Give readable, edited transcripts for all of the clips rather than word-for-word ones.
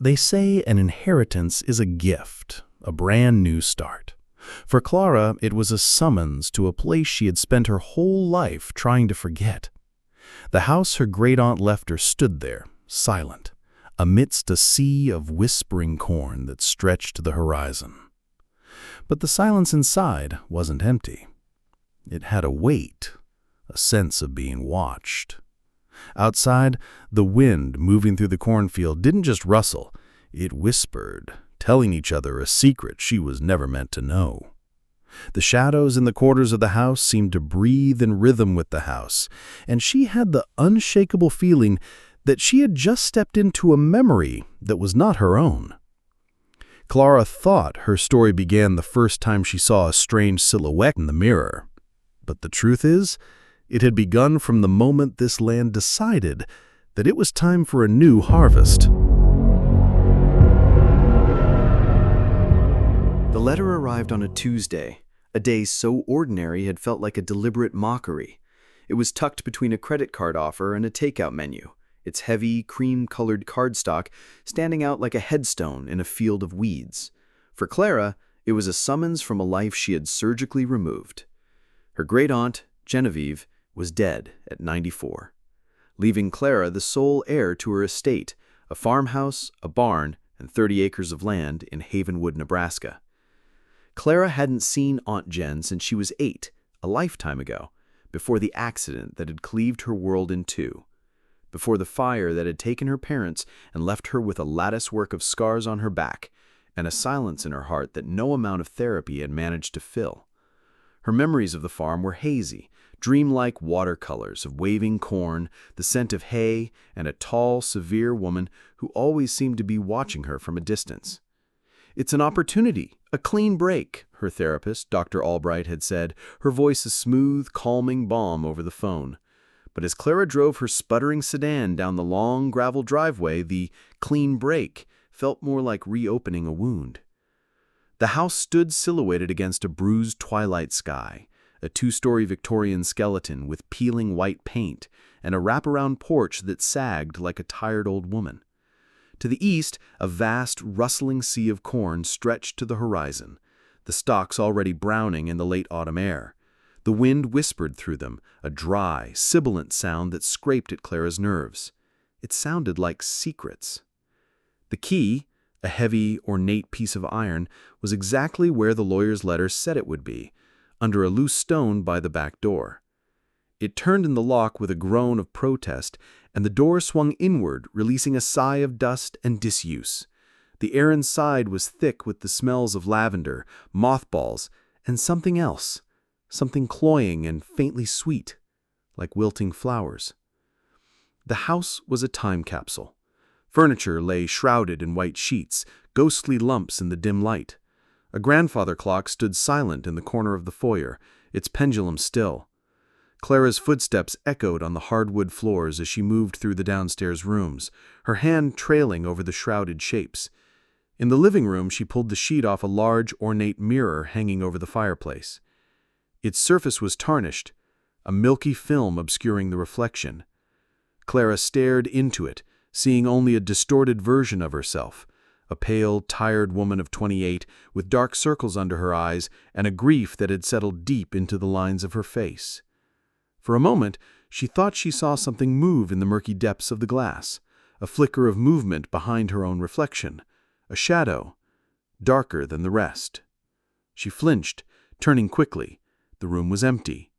They say an inheritance is a gift, a brand new start. For Clara, it was a summons to a place she had spent her whole life trying to forget. The house her great-aunt left her stood there, silent, amidst a sea of whispering corn that stretched to the horizon. But the silence inside wasn't empty. It had a weight, a sense of being watched. Outside, the wind moving through the cornfield didn't just rustle, it whispered, telling each other a secret she was never meant to know. The shadows in the quarters of the house seemed to breathe in rhythm with the house, and she had the unshakable feeling that she had just stepped into a memory that was not her own. Clara thought her story began the first time she saw a strange silhouette in the mirror. But the truth is, it had begun from the moment this land decided that it was time for a new harvest. The letter arrived on a Tuesday. A day so ordinary had felt like a deliberate mockery. It was tucked between a credit card offer and a takeout menu, its heavy, cream-colored cardstock standing out like a headstone in a field of weeds. For Clara, it was a summons from a life she had surgically removed. Her great-aunt, Genevieve, was dead at 94, leaving Clara the sole heir to her estate, a farmhouse, a barn, and 30 acres of land in Havenwood, Nebraska. Clara hadn't seen Aunt Jen since she was 8, a lifetime ago, before the accident that had cleaved her world in two, before the fire that had taken her parents and left her with a latticework of scars on her back and a silence in her heart that no amount of therapy had managed to fill. Her memories of the farm were hazy, dreamlike watercolors of waving corn, the scent of hay, and a tall, severe woman who always seemed to be watching her from a distance. "It's an opportunity, a clean break," her therapist, Dr. Albright, had said, her voice a smooth, calming balm over the phone. But as Clara drove her sputtering sedan down the long gravel driveway, the clean break felt more like reopening a wound. The house stood silhouetted against a bruised twilight sky, a 2-story Victorian skeleton with peeling white paint and a wraparound porch that sagged like a tired old woman. To the east, a vast, rustling sea of corn stretched to the horizon, the stalks already browning in the late autumn air. The wind whispered through them, a dry, sibilant sound that scraped at Clara's nerves. It sounded like secrets. The key, a heavy, ornate piece of iron, was exactly where the lawyer's letter said it would be, under a loose stone by the back door. It turned in the lock with a groan of protest, and the door swung inward, releasing a sigh of dust and disuse. The air inside was thick with the smells of lavender, mothballs, and something else, something cloying and faintly sweet, like wilting flowers. The house was a time capsule. Furniture lay shrouded in white sheets, ghostly lumps in the dim light. A grandfather clock stood silent in the corner of the foyer, its pendulum still. Clara's footsteps echoed on the hardwood floors as she moved through the downstairs rooms, her hand trailing over the shrouded shapes. In the living room, she pulled the sheet off a large, ornate mirror hanging over the fireplace. Its surface was tarnished, a milky film obscuring the reflection. Clara stared into it, seeing only a distorted version of herself, a pale, tired woman of 28 with dark circles under her eyes and a grief that had settled deep into the lines of her face. For a moment, she thought she saw something move in the murky depths of the glass, a flicker of movement behind her own reflection, a shadow, darker than the rest. She flinched, turning quickly. The room was empty.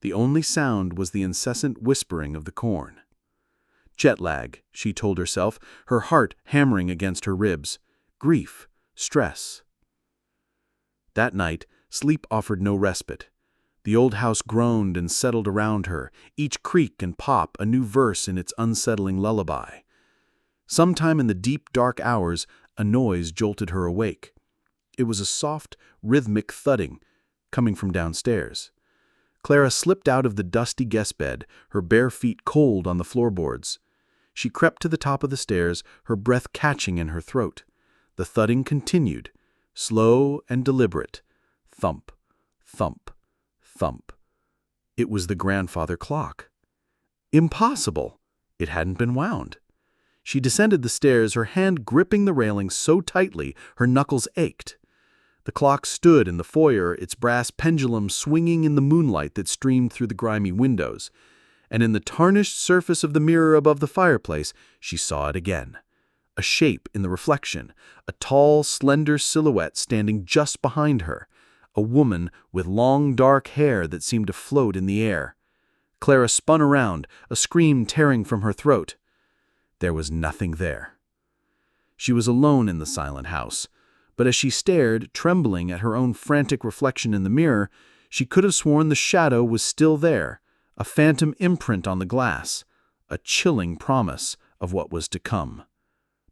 The only sound was the incessant whispering of the corn. Jet lag, she told herself, her heart hammering against her ribs. Grief, stress. That night, sleep offered no respite. The old house groaned and settled around her, each creak and pop a new verse in its unsettling lullaby. Sometime in the deep, dark hours, a noise jolted her awake. It was a soft, rhythmic thudding, coming from downstairs. Clara slipped out of the dusty guest bed, her bare feet cold on the floorboards. She crept to the top of the stairs, her breath catching in her throat. The thudding continued, slow and deliberate. Thump, thump, thump. It was the grandfather clock. Impossible! It hadn't been wound. She descended the stairs, her hand gripping the railing so tightly her knuckles ached. The clock stood in the foyer, its brass pendulum swinging in the moonlight that streamed through the grimy windows. And in the tarnished surface of the mirror above the fireplace, she saw it again. A shape in the reflection, a tall, slender silhouette standing just behind her, a woman with long, dark hair that seemed to float in the air. Clara spun around, a scream tearing from her throat. There was nothing there. She was alone in the silent house, but as she stared, trembling at her own frantic reflection in the mirror, she could have sworn the shadow was still there, a phantom imprint on the glass, a chilling promise of what was to come.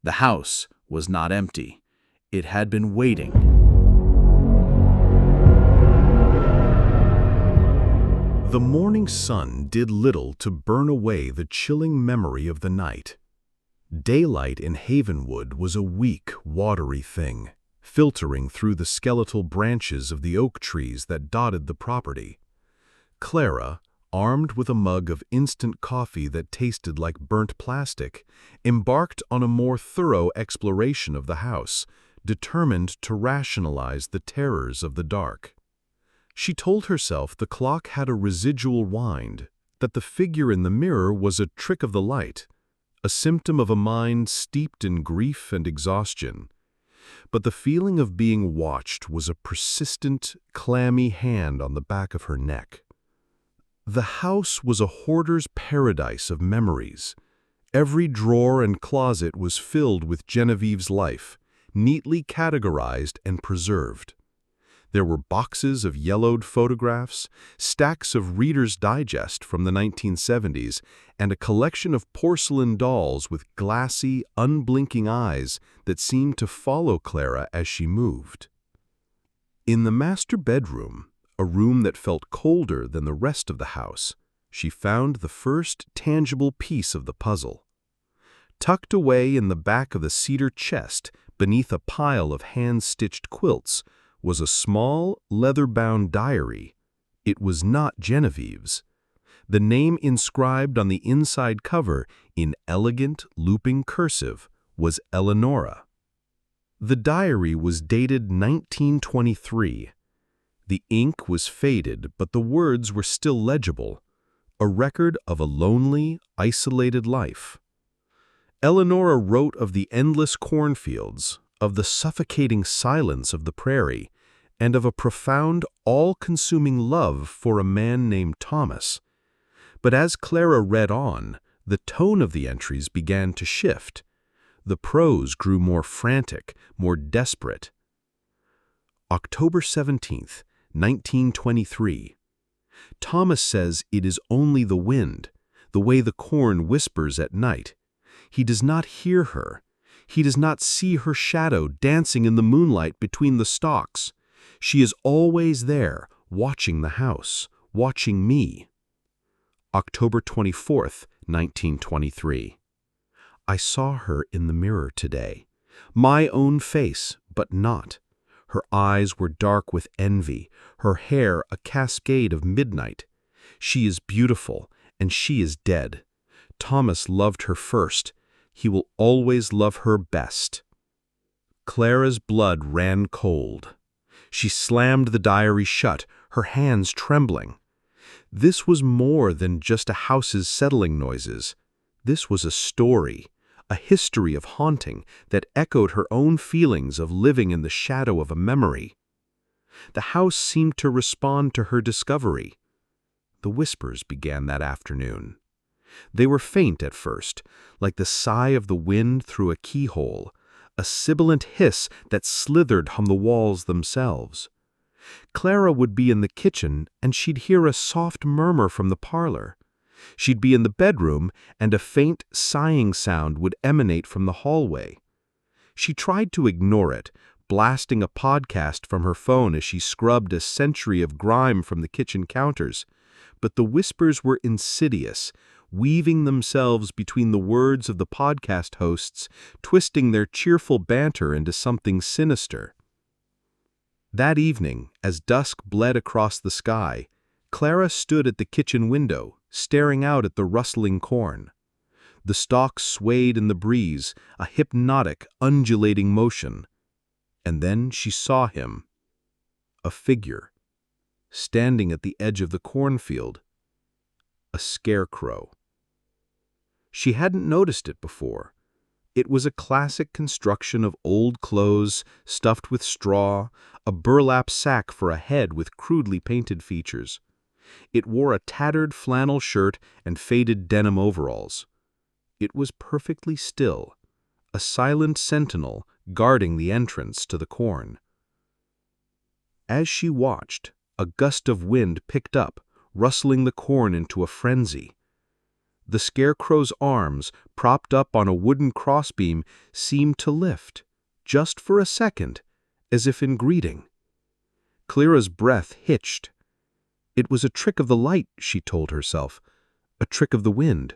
The house was not empty. It had been waiting. The morning sun did little to burn away the chilling memory of the night. Daylight in Havenwood was a weak, watery thing, filtering through the skeletal branches of the oak trees that dotted the property. Clara, armed with a mug of instant coffee that tasted like burnt plastic, embarked on a more thorough exploration of the house, determined to rationalize the terrors of the dark. She told herself the clock had a residual wind, that the figure in the mirror was a trick of the light, a symptom of a mind steeped in grief and exhaustion. But the feeling of being watched was a persistent, clammy hand on the back of her neck. The house was a hoarder's paradise of memories. Every drawer and closet was filled with Genevieve's life, neatly categorized and preserved. There were boxes of yellowed photographs, stacks of Reader's Digest from the 1970s, and a collection of porcelain dolls with glassy, unblinking eyes that seemed to follow Clara as she moved. In the master bedroom, a room that felt colder than the rest of the house, she found the first tangible piece of the puzzle. Tucked away in the back of the cedar chest, beneath a pile of hand-stitched quilts, was a small, leather-bound diary. It was not Genevieve's. The name inscribed on the inside cover, in elegant, looping cursive, was Eleonora. The diary was dated 1923. The ink was faded, but the words were still legible, a record of a lonely, isolated life. Eleonora wrote of the endless cornfields, of the suffocating silence of the prairie, and of a profound, all-consuming love for a man named Thomas. But as Clara read on, the tone of the entries began to shift. The prose grew more frantic, more desperate. October 17th, 1923. Thomas says it is only the wind, the way the corn whispers at night. He does not hear her. He does not see her shadow dancing in the moonlight between the stalks. She is always there, watching the house, watching me. October 24th, 1923. I saw her in the mirror today. My own face, but not. Her eyes were dark with envy, her hair a cascade of midnight. She is beautiful, and she is dead. Thomas loved her first. He will always love her best. Clara's blood ran cold. She slammed the diary shut, her hands trembling. This was more than just a house's settling noises. This was a story, a history of haunting that echoed her own feelings of living in the shadow of a memory. The house seemed to respond to her discovery. The whispers began that afternoon. They were faint at first, like the sigh of the wind through a keyhole, a sibilant hiss that slithered on the walls themselves. Clara would be in the kitchen, and she'd hear a soft murmur from the parlor. She'd be in the bedroom, and a faint, sighing sound would emanate from the hallway. She tried to ignore it, blasting a podcast from her phone as she scrubbed a century of grime from the kitchen counters. But the whispers were insidious, weaving themselves between the words of the podcast hosts, twisting their cheerful banter into something sinister. That evening, as dusk bled across the sky, Clara stood at the kitchen window, staring out at the rustling corn. The stalk swayed in the breeze, a hypnotic, undulating motion. And then she saw him, a figure, standing at the edge of the cornfield, a scarecrow. She hadn't noticed it before. It was a classic construction of old clothes stuffed with straw, a burlap sack for a head with crudely painted features. It wore a tattered flannel shirt and faded denim overalls. It was perfectly still, a silent sentinel guarding the entrance to the corn. As she watched, a gust of wind picked up, rustling the corn into a frenzy. The scarecrow's arms, propped up on a wooden crossbeam, seemed to lift, just for a second, as if in greeting. Clara's breath hitched. It was a trick of the light, she told herself, a trick of the wind.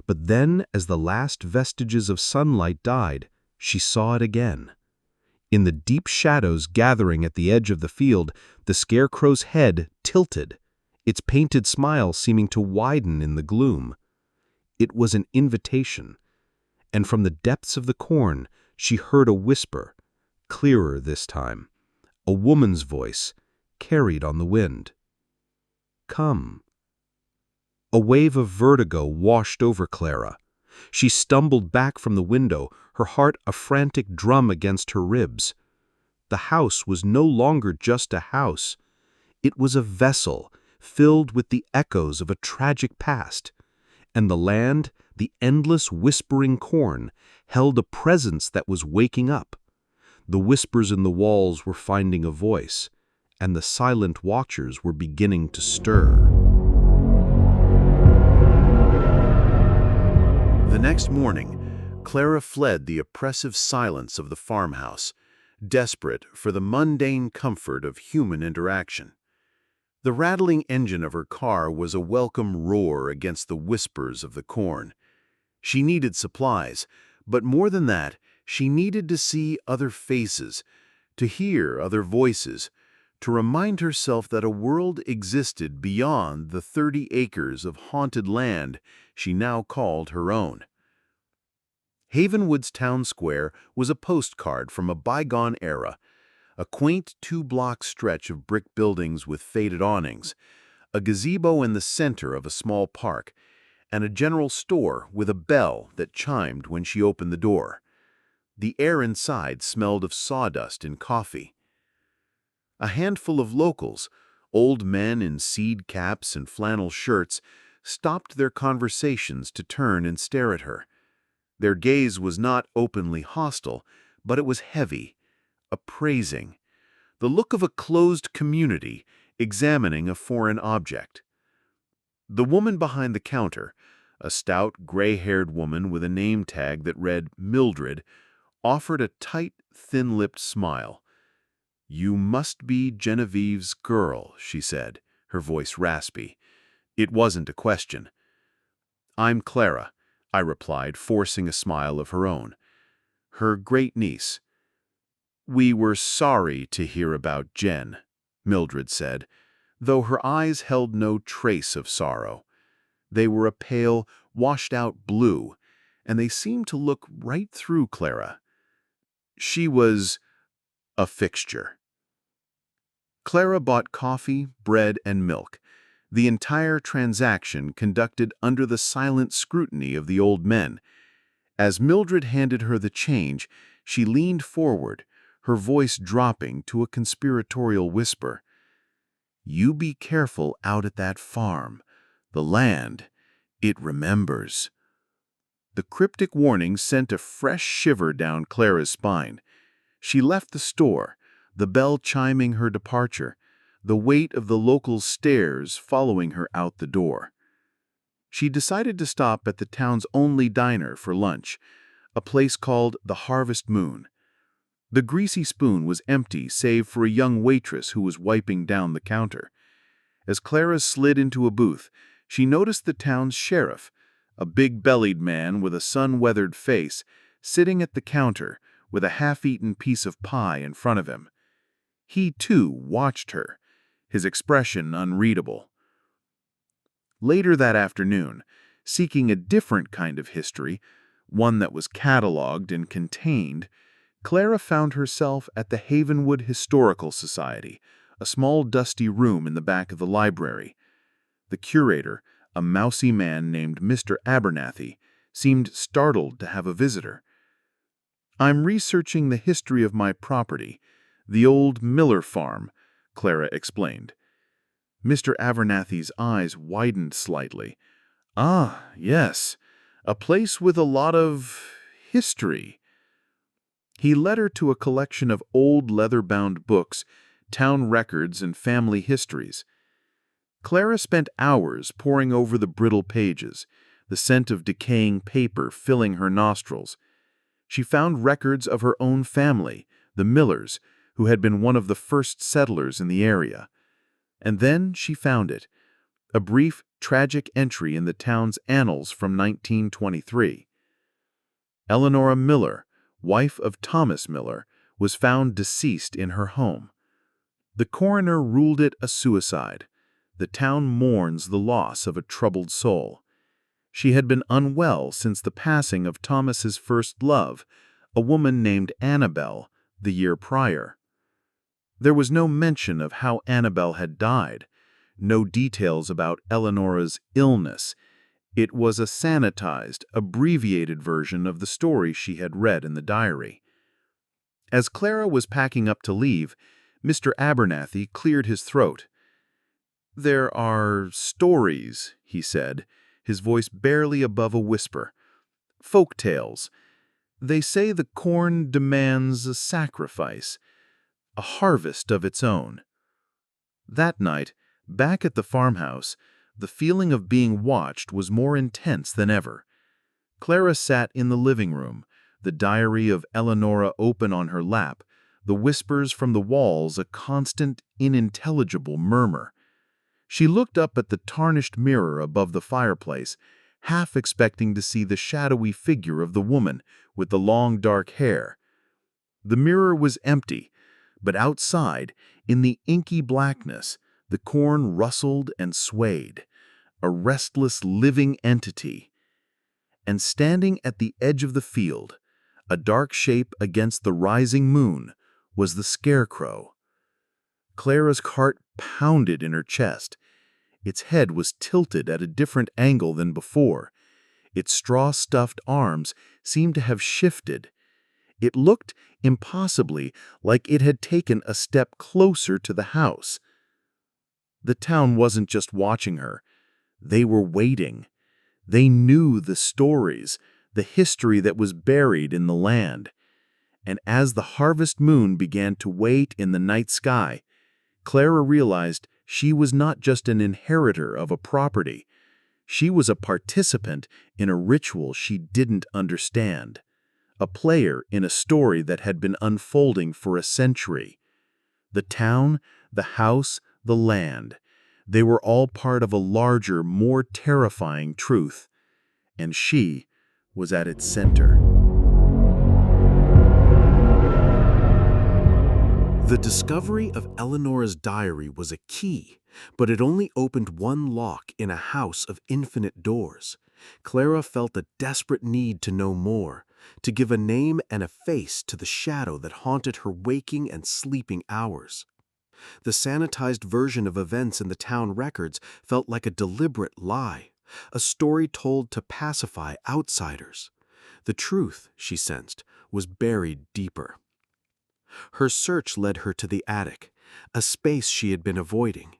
But then, as the last vestiges of sunlight died, she saw it again. In the deep shadows gathering at the edge of the field, the scarecrow's head tilted, its painted smile seeming to widen in the gloom. It was an invitation, and from the depths of the corn she heard a whisper, clearer this time, a woman's voice, carried on the wind. "Come." A wave of vertigo washed over Clara. She stumbled back from the window, her heart a frantic drum against her ribs. The house was no longer just a house. It was a vessel filled with the echoes of a tragic past, and the land, the endless whispering corn, held a presence that was waking up. The whispers in the walls were finding a voice, and the silent watchers were beginning to stir. The next morning, Clara fled the oppressive silence of the farmhouse, desperate for the mundane comfort of human interaction. The rattling engine of her car was a welcome roar against the whispers of the corn. She needed supplies, but more than that, she needed to see other faces, to hear other voices, to remind herself that a world existed beyond the 30 acres of haunted land she now called her own. Havenwood's town square was a postcard from a bygone era, a quaint 2-block stretch of brick buildings with faded awnings, a gazebo in the center of a small park, and a general store with a bell that chimed when she opened the door. The air inside smelled of sawdust and coffee. A handful of locals, old men in seed caps and flannel shirts, stopped their conversations to turn and stare at her. Their gaze was not openly hostile, but it was heavy, appraising, the look of a closed community examining a foreign object. The woman behind the counter, a stout, gray-haired woman with a name tag that read Mildred, offered a tight, thin-lipped smile. "You must be Genevieve's girl," she said, her voice raspy. It wasn't a question. "I'm Clara," I replied, forcing a smile of her own. "Her great-niece." "We were sorry to hear about Jen," Mildred said, though her eyes held no trace of sorrow. They were a pale, washed-out blue, and they seemed to look right through Clara. She was a fixture. Clara bought coffee, bread, and milk, the entire transaction conducted under the silent scrutiny of the old men. As Mildred handed her the change, she leaned forward, her voice dropping to a conspiratorial whisper. "You be careful out at that farm. The land, it remembers." The cryptic warning sent a fresh shiver down Clara's spine. She left the store, the bell chiming her departure, the weight of the locals' stares following her out the door. She decided to stop at the town's only diner for lunch, a place called the Harvest Moon. The greasy spoon was empty save for a young waitress who was wiping down the counter. As Clara slid into a booth, she noticed the town's sheriff, a big-bellied man with a sun-weathered face, sitting at the counter with a half-eaten piece of pie in front of him. He, too, watched her, his expression unreadable. Later that afternoon, Seeking a different kind of history, one that was cataloged and contained, Clara found herself at the Havenwood Historical Society, a small dusty room in the back of the library. The curator, a mousy man named Mr. Abernathy, seemed startled to have a visitor. "I'm researching the history of my property, the old Miller farm," Clara explained. Mr. Abernathy's eyes widened slightly. "Ah, yes, a place with a lot of history." He led her to a collection of old leather-bound books, town records, and family histories. Clara spent hours poring over the brittle pages, the scent of decaying paper filling her nostrils. She found records of her own family, the Millers, who had been one of the first settlers in the area. And then she found it, a brief, tragic entry in the town's annals from 1923. Eleanora Miller, wife of Thomas Miller, was found deceased in her home. The coroner ruled it a suicide. The town mourns the loss of a troubled soul. She had been unwell since the passing of Thomas's first love, a woman named Annabel, the year prior. There was no mention of how Annabel had died, no details about Eleanora's illness. It was a sanitized, abbreviated version of the story she had read in the diary. As Clara was packing up to leave, Mr. Abernathy cleared his throat. "There are stories," he said, his voice barely above a whisper. "Folk tales. They say the corn demands a sacrifice, a harvest of its own." That night, back at the farmhouse, the feeling of being watched was more intense than ever. Clara sat in the living room, the diary of Eleanora open on her lap, the whispers from the walls a constant, unintelligible murmur. She looked up at the tarnished mirror above the fireplace, half expecting to see the shadowy figure of the woman with the long dark hair. The mirror was empty, but outside, in the inky blackness, the corn rustled and swayed, a restless living entity. And standing at the edge of the field, a dark shape against the rising moon, was the scarecrow. Clara's heart pounded in her chest. Its head was tilted at a different angle than before. Its straw-stuffed arms seemed to have shifted. It looked impossibly like it had taken a step closer to the house. The town wasn't just watching her. They were waiting. They knew the stories, the history that was buried in the land. And as the harvest moon began to wait in the night sky, Clara realized she was not just an inheritor of a property. She was a participant in a ritual she didn't understand, a player in a story that had been unfolding for a century. The town, the house, the land, they were all part of a larger, more terrifying truth, and she was at its center. The discovery of Eleanora's diary was a key, but it only opened one lock in a house of infinite doors. Clara felt a desperate need to know more, to give a name and a face to the shadow that haunted her waking and sleeping hours. The sanitized version of events in the town records felt like a deliberate lie, a story told to pacify outsiders. The truth, she sensed, was buried deeper. Her search led her to the attic, a space she had been avoiding.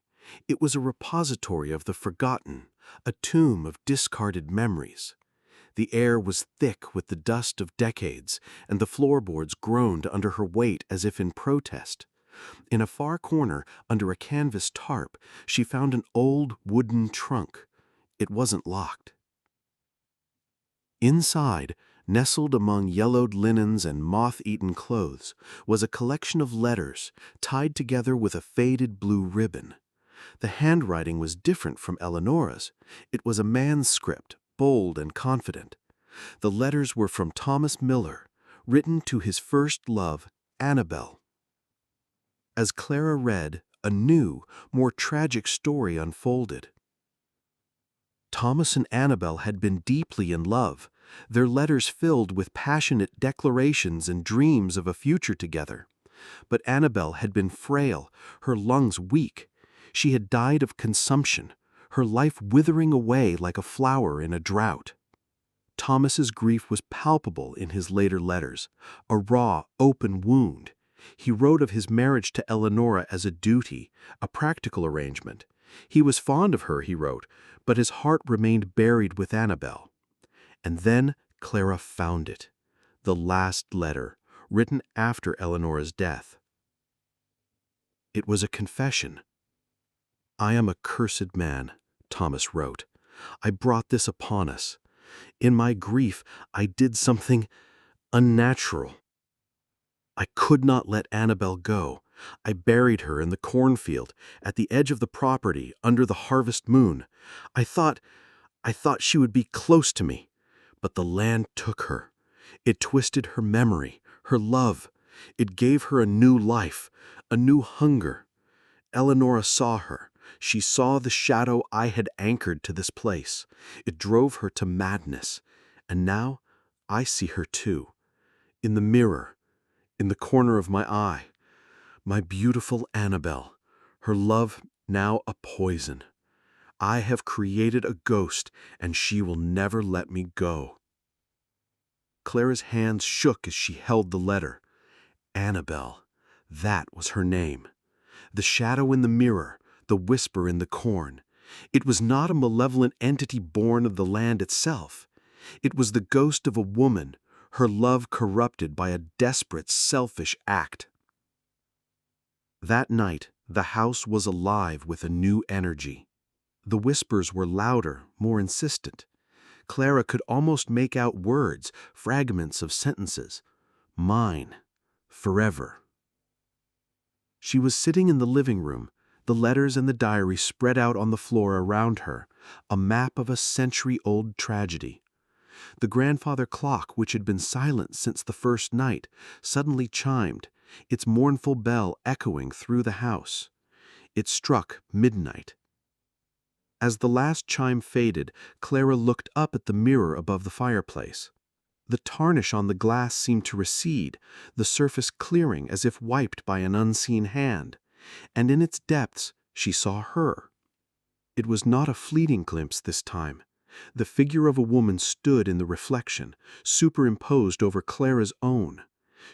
It was a repository of the forgotten, a tomb of discarded memories. The air was thick with the dust of decades, and the floorboards groaned under her weight as if in protest. In a far corner, under a canvas tarp, she found an old wooden trunk. It wasn't locked. Inside, nestled among yellowed linens and moth-eaten clothes, was a collection of letters tied together with a faded blue ribbon. The handwriting was different from Eleanora's. It was a man's script, bold and confident. The letters were from Thomas Miller, written to his first love, Annabel. As Clara read, a new, more tragic story unfolded. Thomas and Annabel had been deeply in love, their letters filled with passionate declarations and dreams of a future together. But Annabel had been frail, her lungs weak. She had died of consumption, her life withering away like a flower in a drought. Thomas's grief was palpable in his later letters, a raw, open wound. He wrote of his marriage to Eleonora as a duty, a practical arrangement. He was fond of her, he wrote, but his heart remained buried with Annabel. And then Clara found it, the last letter, written after Eleonora's death. It was a confession. "I am a cursed man," Thomas wrote. "I brought this upon us. In my grief, I did something unnatural. I could not let Annabel go. I buried her in the cornfield, at the edge of the property, under the harvest moon. I thought she would be close to me, but the land took her. It twisted her memory, her love. It gave her a new life, a new hunger. Eleonora saw her. She saw the shadow I had anchored to this place. It drove her to madness. And now I see her too, in the mirror, in the corner of my eye. My beautiful Annabel, her love now a poison. I have created a ghost, and she will never let me go." Clara's hands shook as she held the letter. Annabel, that was her name. The shadow in the mirror, the whisper in the corn. It was not a malevolent entity born of the land itself. It was the ghost of a woman, her love corrupted by a desperate, selfish act. That night, the house was alive with a new energy. The whispers were louder, more insistent. Clara could almost make out words, fragments of sentences. Mine, forever. She was sitting in the living room, the letters and the diary spread out on the floor around her, a map of a century-old tragedy. The grandfather clock, which had been silent since the first night, suddenly chimed, its mournful bell echoing through the house. It struck midnight. As the last chime faded, Clara looked up at the mirror above the fireplace. The tarnish on the glass seemed to recede, the surface clearing as if wiped by an unseen hand, and in its depths she saw her. It was not a fleeting glimpse this time. The figure of a woman stood in the reflection, superimposed over Clara's own.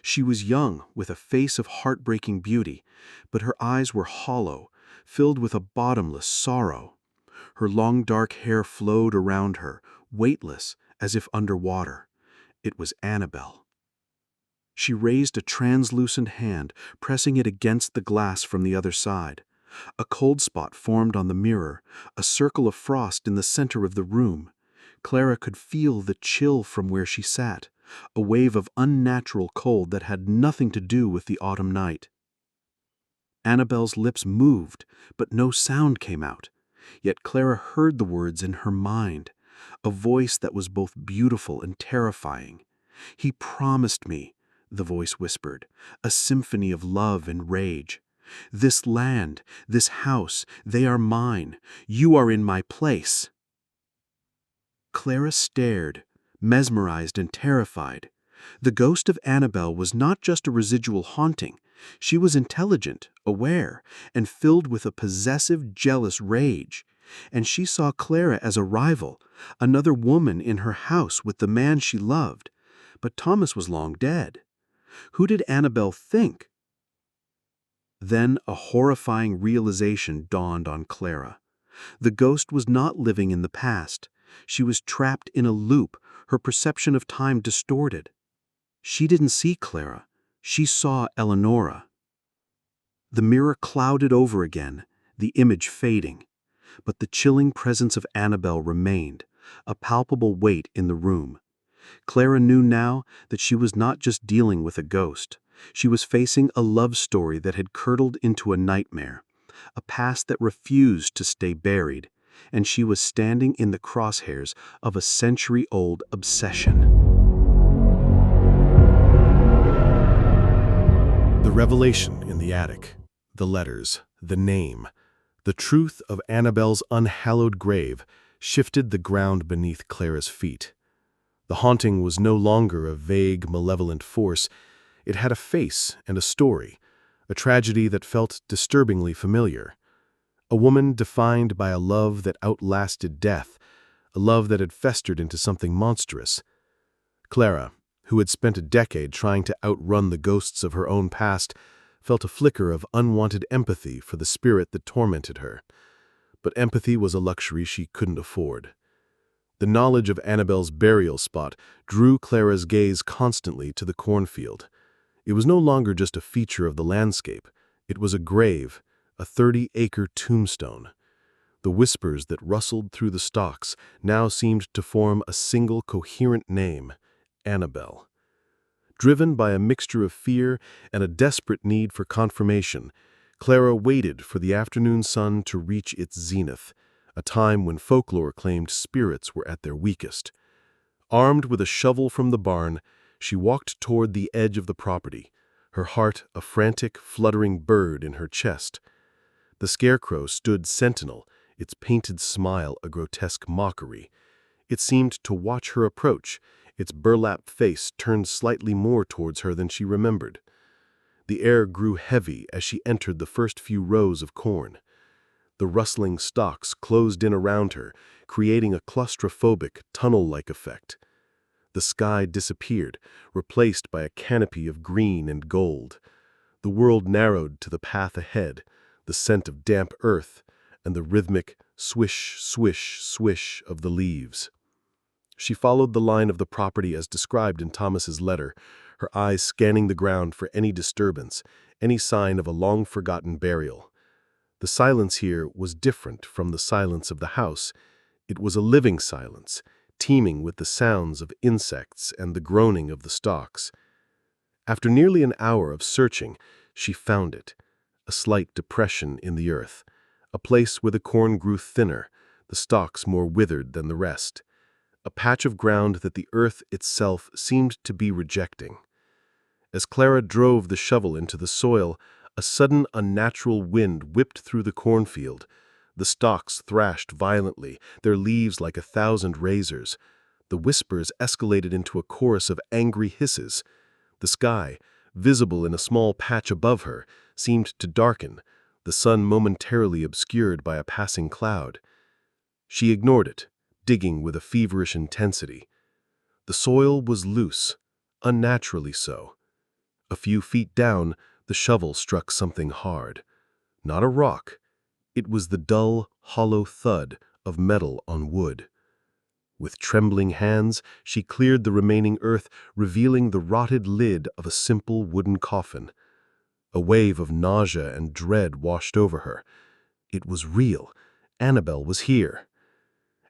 She was young, with a face of heartbreaking beauty, but her eyes were hollow, filled with a bottomless sorrow. Her long dark hair flowed around her, weightless, as if under water. It was Annabel. She raised a translucent hand, pressing it against the glass from the other side. A cold spot formed on the mirror, a circle of frost in the center of the room. Clara could feel the chill from where she sat, a wave of unnatural cold that had nothing to do with the autumn night. Annabel's lips moved, but no sound came out. Yet Clara heard the words in her mind, a voice that was both beautiful and terrifying. "He promised me," the voice whispered, "a symphony of love and rage. This land, this house, they are mine. You are in my place." Clara stared, mesmerized and terrified. The ghost of Annabel was not just a residual haunting. She was intelligent, aware, and filled with a possessive, jealous rage. And she saw Clara as a rival, another woman in her house with the man she loved. But Thomas was long dead. Who did Annabel think? Then a horrifying realization dawned on Clara. The ghost was not living in the past. She was trapped in a loop, her perception of time distorted. She didn't see Clara. She saw Eleonora. The mirror clouded over again, the image fading. But the chilling presence of Annabel remained, a palpable weight in the room. Clara knew now that she was not just dealing with a ghost. She was facing a love story that had curdled into a nightmare, a past that refused to stay buried, and she was standing in the crosshairs of a century-old obsession. The revelation in the attic, the letters, the name, the truth of Annabel's unhallowed grave shifted the ground beneath Clara's feet. The haunting was no longer a vague, malevolent force. It had a face and a story, a tragedy that felt disturbingly familiar. A woman defined by a love that outlasted death, a love that had festered into something monstrous. Clara, who had spent a decade trying to outrun the ghosts of her own past, felt a flicker of unwanted empathy for the spirit that tormented her. But empathy was a luxury she couldn't afford. The knowledge of Annabelle's burial spot drew Clara's gaze constantly to the cornfield. It was no longer just a feature of the landscape. It was a grave, a 30-acre tombstone. The whispers that rustled through the stalks now seemed to form a single coherent name, Annabelle. Driven by a mixture of fear and a desperate need for confirmation, Clara waited for the afternoon sun to reach its zenith, a time when folklore claimed spirits were at their weakest. Armed with a shovel from the barn, she walked toward the edge of the property, her heart a frantic, fluttering bird in her chest. The scarecrow stood sentinel, its painted smile a grotesque mockery. It seemed to watch her approach, its burlap face turned slightly more towards her than she remembered. The air grew heavy as she entered the first few rows of corn. The rustling stalks closed in around her, creating a claustrophobic, tunnel-like effect. The sky disappeared, replaced by a canopy of green and gold. The world narrowed to the path ahead, the scent of damp earth, and the rhythmic swish, swish, swish of the leaves. She followed the line of the property as described in Thomas's letter, her eyes scanning the ground for any disturbance, any sign of a long-forgotten burial. The silence here was different from the silence of the house. It was a living silence, teeming with the sounds of insects and the groaning of the stalks. After nearly an hour of searching, she found it, a slight depression in the earth, a place where the corn grew thinner, the stalks more withered than the rest, a patch of ground that the earth itself seemed to be rejecting. As Clara drove the shovel into the soil, a sudden unnatural wind whipped through the cornfield. The stalks thrashed violently, their leaves like 1,000 razors. The whispers escalated into a chorus of angry hisses. The sky, visible in a small patch above her, seemed to darken, the sun momentarily obscured by a passing cloud. She ignored it, digging with a feverish intensity. The soil was loose, unnaturally so. A few feet down, the shovel struck something hard. Not a rock. It was the dull, hollow thud of metal on wood. With trembling hands, she cleared the remaining earth, revealing the rotted lid of a simple wooden coffin. A wave of nausea and dread washed over her. It was real. Annabelle was here.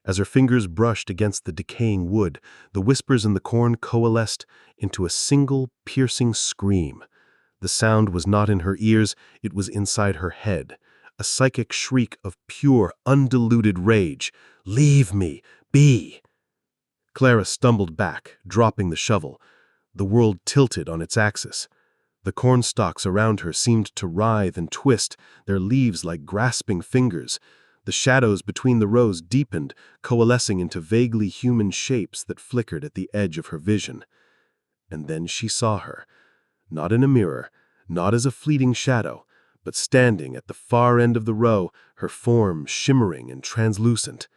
As her fingers brushed against the decaying wood, the whispers in the corn coalesced into a single, piercing scream. The sound was not in her ears, it was inside her head. A psychic shriek of pure, undiluted rage. "Leave me be!" Clara stumbled back, dropping the shovel. The world tilted on its axis. The corn stalks around her seemed to writhe and twist, their leaves like grasping fingers. The shadows between the rows deepened, coalescing into vaguely human shapes that flickered at the edge of her vision. And then she saw her, not in a mirror, not as a fleeting shadow, but standing at the far end of the row, her form shimmering and translucent.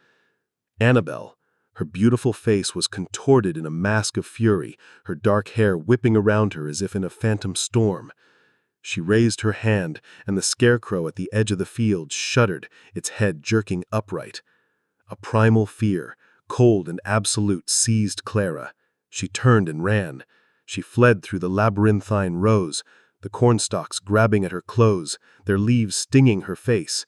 Annabelle. Her beautiful face was contorted in a mask of fury, her dark hair whipping around her as if in a phantom storm. She raised her hand, and the scarecrow at the edge of the field shuddered, its head jerking upright. A primal fear, cold and absolute, seized Clara. She turned and ran. She fled through the labyrinthine rows, the cornstalks grabbing at her clothes, their leaves stinging her face.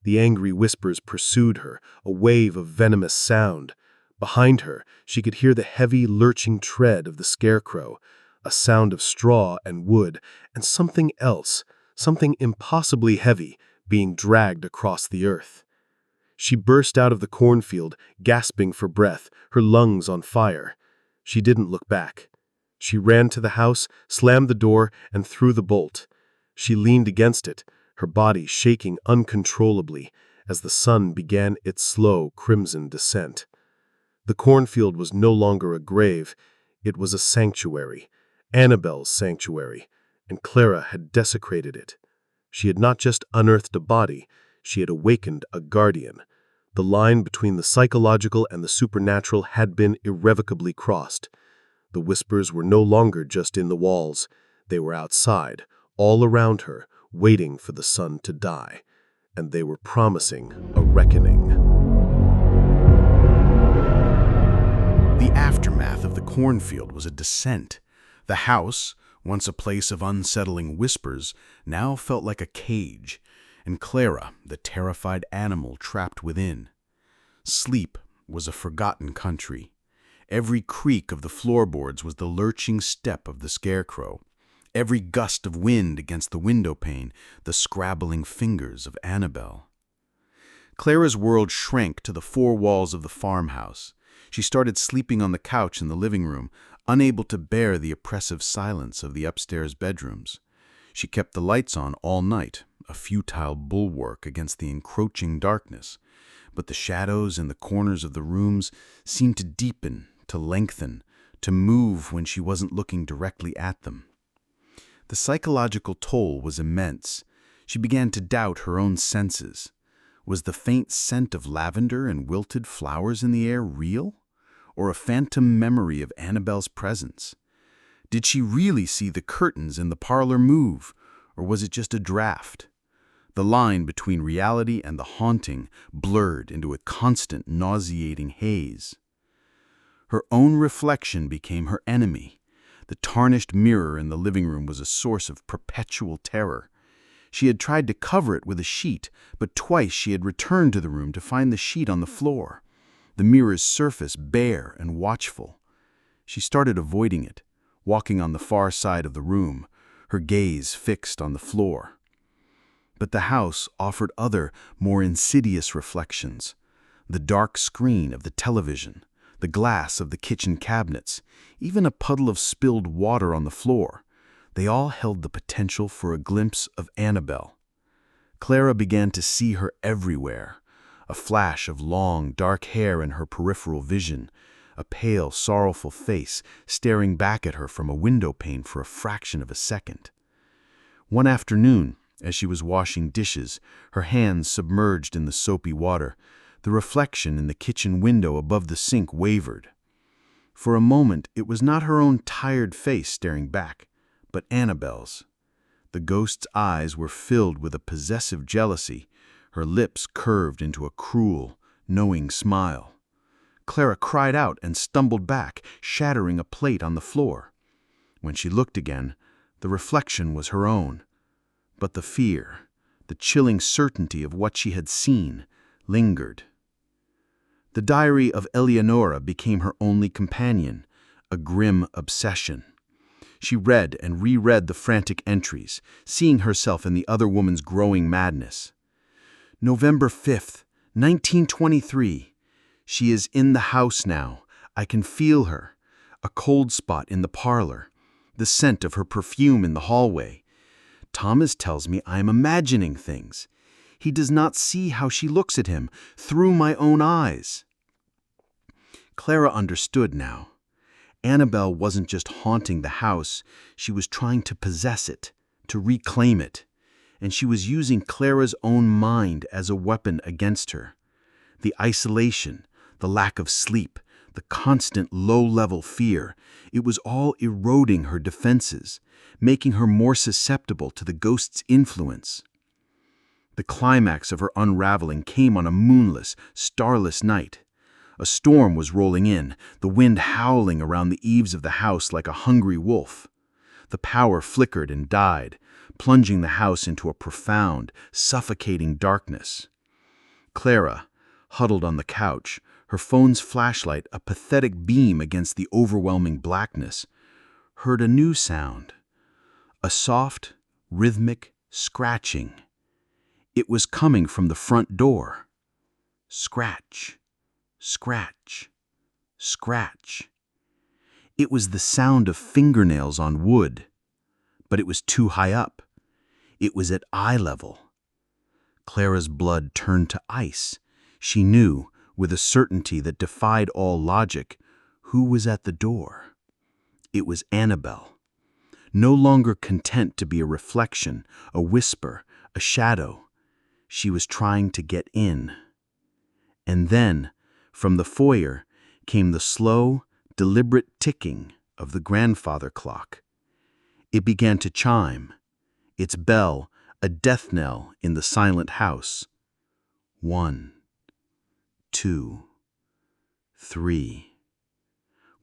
The angry whispers pursued her, a wave of venomous sound. Behind her, she could hear the heavy, lurching tread of the scarecrow, a sound of straw and wood, and something else, something impossibly heavy, being dragged across the earth. She burst out of the cornfield, gasping for breath, her lungs on fire. She didn't look back. She ran to the house, slammed the door, and threw the bolt. She leaned against it, her body shaking uncontrollably. as the sun began its slow crimson descent. The cornfield was no longer a grave, it was a sanctuary, Annabel's sanctuary, and Clara had desecrated it. She had not just unearthed a body, she had awakened a guardian. The line between the psychological and the supernatural had been irrevocably crossed. The whispers were no longer just in the walls, they were outside, all around her, waiting for the sun to die, and they were promising a reckoning. The aftermath of the cornfield was a descent. The house, once a place of unsettling whispers, now felt like a cage, and Clara, the terrified animal trapped within. Sleep was a forgotten country. Every creak of the floorboards was the lurching step of the scarecrow. Every gust of wind against the window pane, the scrabbling fingers of Annabel. Clara's world shrank to the four walls of the farmhouse. She started sleeping on the couch in the living room, unable to bear the oppressive silence of the upstairs bedrooms. She kept the lights on all night, a futile bulwark against the encroaching darkness, but the shadows in the corners of the rooms seemed to deepen, to lengthen, to move when she wasn't looking directly at them. The psychological toll was immense. She began to doubt her own senses. Was the faint scent of lavender and wilted flowers in the air real, or a phantom memory of Annabel's presence? Did she really see the curtains in the parlor move, or was it just a draft? The line between reality and the haunting blurred into a constant, nauseating haze. Her own reflection became her enemy. The tarnished mirror in the living room was a source of perpetual terror. She had tried to cover it with a sheet, but twice she had returned to the room to find the sheet on the floor, the mirror's surface bare and watchful. She started avoiding it, walking on the far side of the room, her gaze fixed on the floor. But the house offered other, more insidious reflections. The dark screen of the television, the glass of the kitchen cabinets, even a puddle of spilled water on the floor. They all held the potential for a glimpse of Annabel. Clara began to see her everywhere, a flash of long, dark hair in her peripheral vision, a pale, sorrowful face staring back at her from a window pane for a fraction of a second. One afternoon, as she was washing dishes, her hands submerged in the soapy water, the reflection in the kitchen window above the sink wavered. For a moment, it was not her own tired face staring back, but Annabel's. The ghost's eyes were filled with a possessive jealousy, her lips curved into a cruel, knowing smile. Clara cried out and stumbled back, shattering a plate on the floor. When she looked again, the reflection was her own. But the fear, the chilling certainty of what she had seen, lingered. The diary of Eleonora became her only companion, a grim obsession. She read and reread the frantic entries, seeing herself in the other woman's growing madness. November 5th, 1923. She is in the house now. I can feel her. A cold spot in the parlor. The scent of her perfume in the hallway. Thomas tells me I am imagining things. He does not see how she looks at him through my own eyes. Clara understood now. Annabel wasn't just haunting the house, she was trying to possess it, to reclaim it, and she was using Clara's own mind as a weapon against her. The isolation, the lack of sleep, the constant low-level fear, it was all eroding her defenses, making her more susceptible to the ghost's influence. The climax of her unraveling came on a moonless, starless night. A storm was rolling in, the wind howling around the eaves of the house like a hungry wolf. The power flickered and died, plunging the house into a profound, suffocating darkness. Clara, huddled on the couch, her phone's flashlight a pathetic beam against the overwhelming blackness, heard a new sound. A soft, rhythmic scratching. It was coming from the front door. Scratch, scratch, scratch. It was the sound of fingernails on wood, but it was too high up. It was at eye level. Clara's blood turned to ice. She knew, with a certainty that defied all logic, who was at the door. It was Annabelle. No longer content to be a reflection, a whisper, a shadow. She was trying to get in. And then, from the foyer, came the slow, deliberate ticking of the grandfather clock. It began to chime, its bell a death knell in the silent house. 1, 2, 3.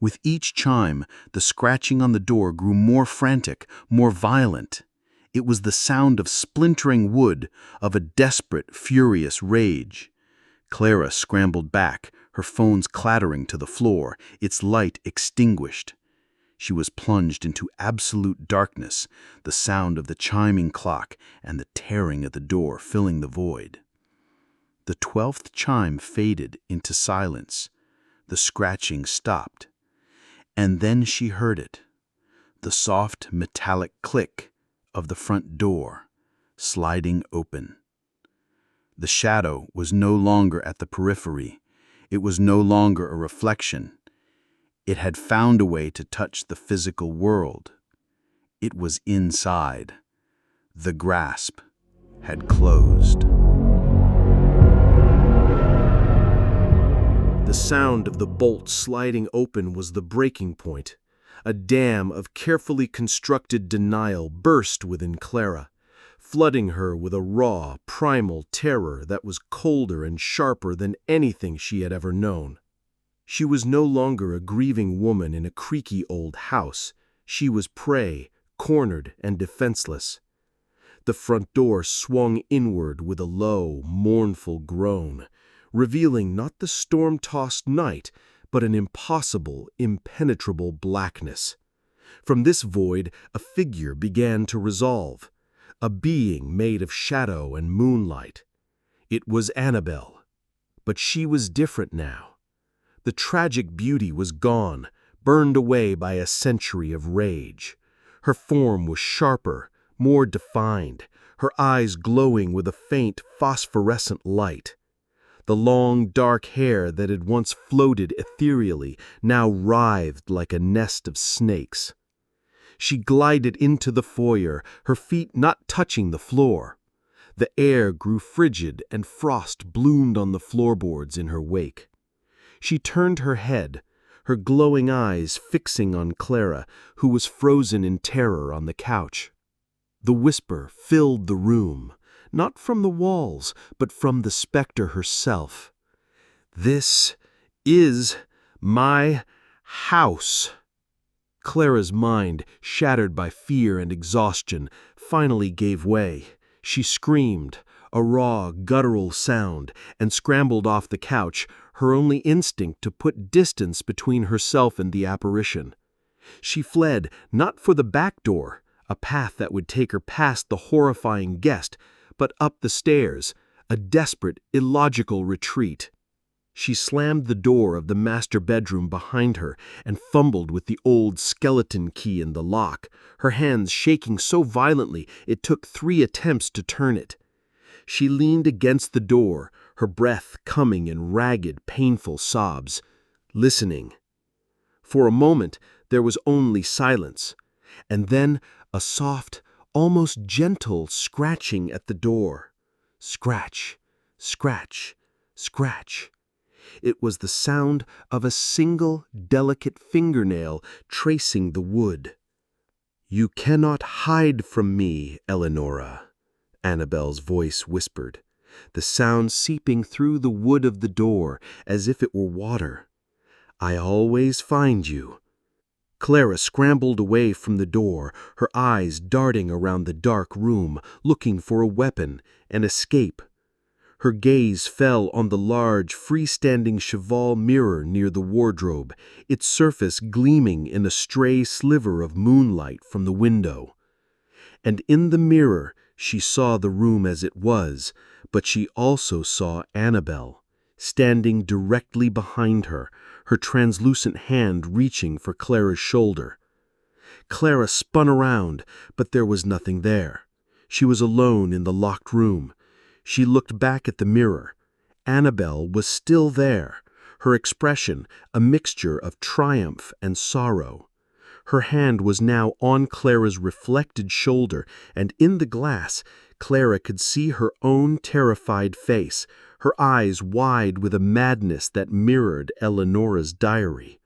With each chime, the scratching on the door grew more frantic, more violent. It was the sound of splintering wood, of a desperate, furious rage. Clara scrambled back, her phones clattering to the floor, its light extinguished. She was plunged into absolute darkness, the sound of the chiming clock and the tearing at the door filling the void. The 12th chime faded into silence. The scratching stopped. And then she heard it, the soft metallic click of the front door sliding open. The shadow was no longer at the periphery. It was no longer a reflection. It had found a way to touch the physical world. It was inside. The grasp had closed. The sound of the bolt sliding open was the breaking point. A dam of carefully constructed denial burst within Clara, flooding her with a raw, primal terror that was colder and sharper than anything she had ever known. She was no longer a grieving woman in a creaky old house. She was prey, cornered and defenseless. The front door swung inward with a low, mournful groan, revealing not the storm-tossed night, but an impossible, impenetrable blackness. From this void, a figure began to resolve, a being made of shadow and moonlight. It was Annabelle, but she was different now. The tragic beauty was gone, burned away by a century of rage. Her form was sharper, more defined, her eyes glowing with a faint, phosphorescent light. The long, dark hair that had once floated ethereally now writhed like a nest of snakes. She glided into the foyer, her feet not touching the floor. The air grew frigid and frost bloomed on the floorboards in her wake. She turned her head, her glowing eyes fixing on Clara, who was frozen in terror on the couch. The whisper filled the room, not from the walls, but from the specter herself. "This is my house." Clara's mind, shattered by fear and exhaustion, finally gave way. She screamed, a raw, guttural sound, and scrambled off the couch, her only instinct to put distance between herself and the apparition. She fled, not for the back door, a path that would take her past the horrifying guest, but up the stairs, a desperate, illogical retreat. She slammed the door of the master bedroom behind her and fumbled with the old skeleton key in the lock, her hands shaking so violently it took 3 attempts to turn it. She leaned against the door, her breath coming in ragged, painful sobs, listening. For a moment, there was only silence, and then a soft, almost gentle scratching at the door. Scratch, scratch, scratch. It was the sound of a single, delicate fingernail tracing the wood. "You cannot hide from me, Eleonora," Annabelle's voice whispered, the sound seeping through the wood of the door as if it were water. "I always find you." Clara scrambled away from the door, her eyes darting around the dark room, looking for a weapon, an escape. Her gaze fell on the large, freestanding cheval mirror near the wardrobe, its surface gleaming in a stray sliver of moonlight from the window. And in the mirror she saw the room as it was, but she also saw Annabelle, standing directly behind her, her translucent hand reaching for Clara's shoulder. Clara spun around, but there was nothing there. She was alone in the locked room. She looked back at the mirror. Annabel was still there, her expression a mixture of triumph and sorrow. Her hand was now on Clara's reflected shoulder, and in the glass, Clara could see her own terrified face, her eyes wide with a madness that mirrored Eleanora's diary.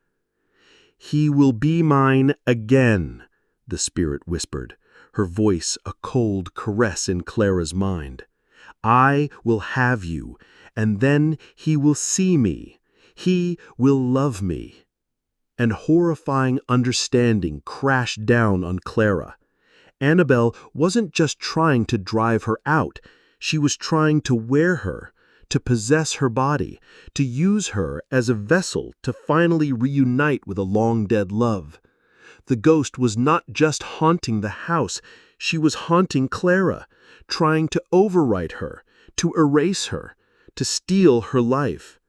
"He will be mine again," the spirit whispered, her voice a cold caress in Clara's mind. "I will have you, and then he will see me. He will love me." And horrifying understanding crashed down on Clara. Annabel wasn't just trying to drive her out, she was trying to wear her, to possess her body, to use her as a vessel to finally reunite with a long-dead love. The ghost was not just haunting the house, she was haunting Clara, trying to overwrite her, to erase her, to steal her life.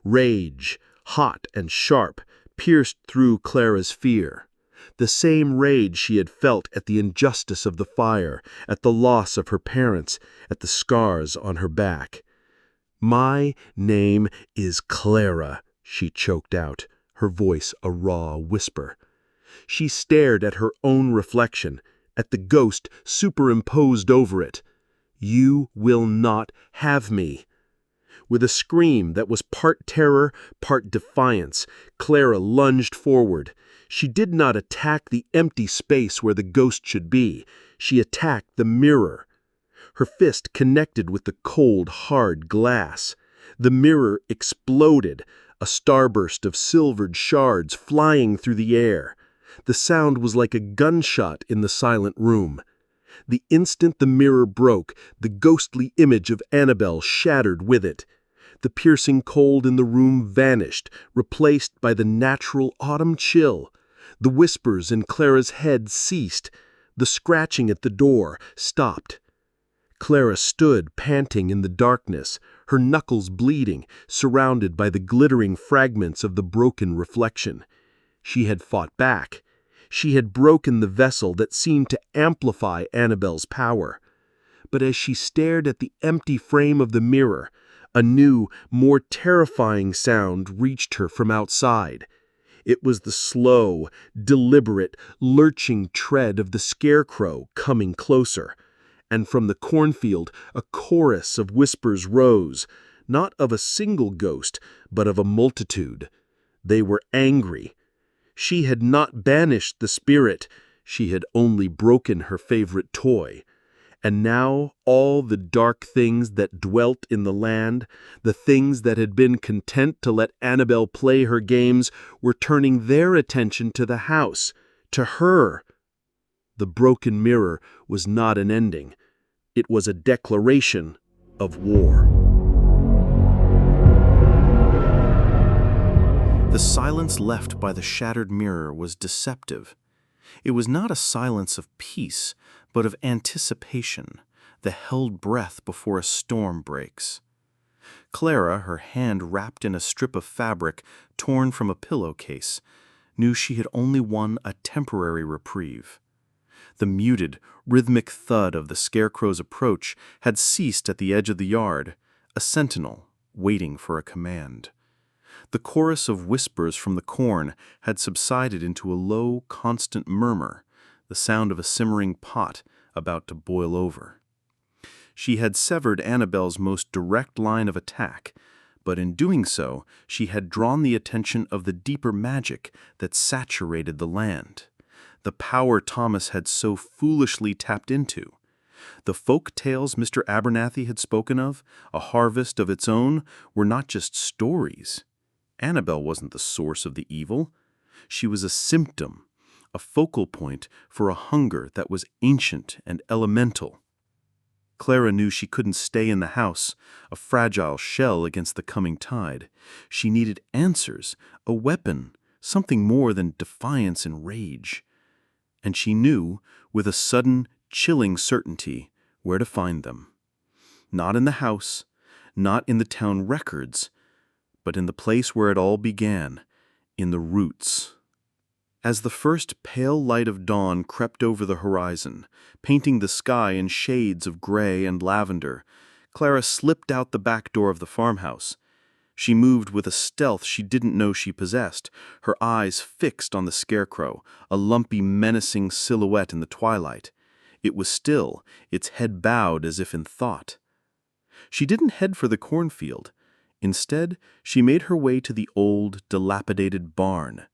Rage, hot and sharp, pierced through Clara's fear. The same rage she had felt at the injustice of the fire, at the loss of her parents, at the scars on her back. "My name is Clara," she choked out, her voice a raw whisper. She stared at her own reflection, at the ghost superimposed over it. "You will not have me." With a scream that was part terror, part defiance, Clara lunged forward. She did not attack the empty space where the ghost should be. She attacked the mirror. Her fist connected with the cold, hard glass. The mirror exploded, a starburst of silvered shards flying through the air. The sound was like a gunshot in the silent room. The instant the mirror broke, the ghostly image of Annabel shattered with it. The piercing cold in the room vanished, replaced by the natural autumn chill. The whispers in Clara's head ceased. The scratching at the door stopped. Clara stood panting in the darkness, her knuckles bleeding, surrounded by the glittering fragments of the broken reflection. She had fought back. She had broken the vessel that seemed to amplify Annabel's power. But as she stared at the empty frame of the mirror, a new, more terrifying sound reached her from outside. It was the slow, deliberate, lurching tread of the scarecrow coming closer. And from the cornfield, a chorus of whispers rose, not of a single ghost, but of a multitude. They were angry. She had not banished the spirit, she had only broken her favorite toy. And now all the dark things that dwelt in the land, the things that had been content to let Annabel play her games, were turning their attention to the house, to her. The broken mirror was not an ending. It was a declaration of war. The silence left by the shattered mirror was deceptive. It was not a silence of peace, but of anticipation, the held breath before a storm breaks. Clara, her hand wrapped in a strip of fabric torn from a pillowcase, knew she had only won a temporary reprieve. The muted, rhythmic thud of the scarecrow's approach had ceased at the edge of the yard, a sentinel waiting for a command. The chorus of whispers from the corn had subsided into a low, constant murmur, the sound of a simmering pot about to boil over. She had severed Annabel's most direct line of attack, but in doing so, she had drawn the attention of the deeper magic that saturated the land, the power Thomas had so foolishly tapped into. The folk tales Mr. Abernathy had spoken of, a harvest of its own, were not just stories. Annabel wasn't the source of the evil. She was a symptom, a focal point for a hunger that was ancient and elemental. Clara knew she couldn't stay in the house, a fragile shell against the coming tide. She needed answers, a weapon, something more than defiance and rage. And she knew, with a sudden, chilling certainty, where to find them. Not in the house, not in the town records, but in the place where it all began, in the roots. As the first pale light of dawn crept over the horizon, painting the sky in shades of gray and lavender, Clara slipped out the back door of the farmhouse. She moved with a stealth she didn't know she possessed, her eyes fixed on the scarecrow, a lumpy, menacing silhouette in the twilight. It was still, its head bowed as if in thought. She didn't head for the cornfield. Instead, she made her way to the old, dilapidated barn.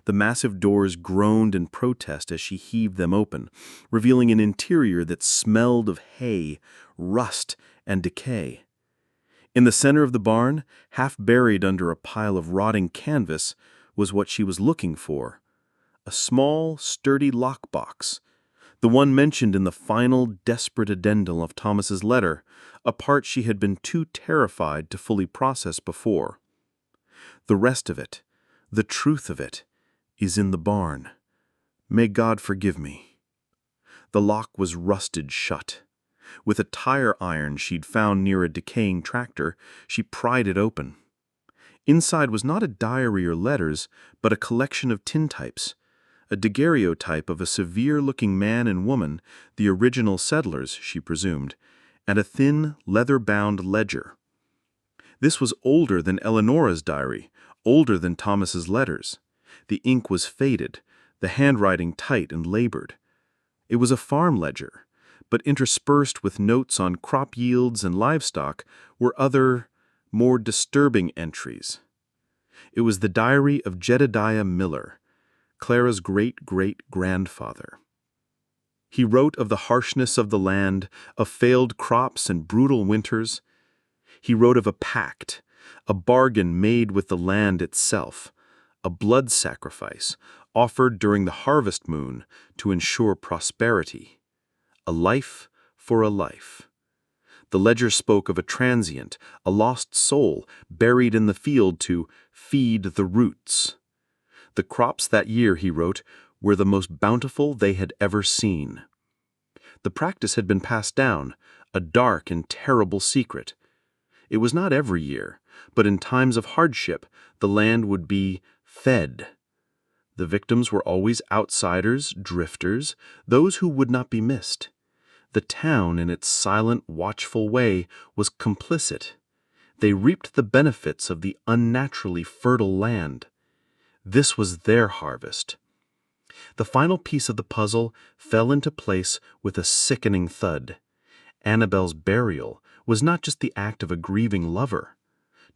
The massive doors groaned in protest as she heaved them open, revealing an interior that smelled of hay, rust, and decay. In the center of the barn, half buried under a pile of rotting canvas, was what she was looking for. A small, sturdy lockbox, the one mentioned in the final, desperate addendum of Thomas's letter, a part she had been too terrified to fully process before. The rest of it, the truth of it, is in the barn. May God forgive me. The lock was rusted shut. With a tire iron she'd found near a decaying tractor, she pried it open. Inside was not a diary or letters, but a collection of tintypes, a daguerreotype of a severe-looking man and woman, the original settlers, she presumed, and a thin, leather-bound ledger. This was older than Eleanora's diary, older than Thomas's letters. The ink was faded, the handwriting tight and labored. It was a farm ledger, but interspersed with notes on crop yields and livestock were other, more disturbing entries. It was the diary of Jedediah Miller, Clara's great-great-grandfather. He wrote of the harshness of the land, of failed crops and brutal winters. He wrote of a pact, a bargain made with the land itself, a blood sacrifice offered during the harvest moon to ensure prosperity. A life for a life. The ledger spoke of a transient, a lost soul buried in the field to feed the roots. The crops that year, he wrote, were the most bountiful they had ever seen. The practice had been passed down, a dark and terrible secret. It was not every year, but in times of hardship, the land would be fed. The victims were always outsiders, drifters, those who would not be missed. The town, in its silent, watchful way, was complicit. They reaped the benefits of the unnaturally fertile land. This was their harvest. The final piece of the puzzle fell into place with a sickening thud. Annabel's burial was not just the act of a grieving lover.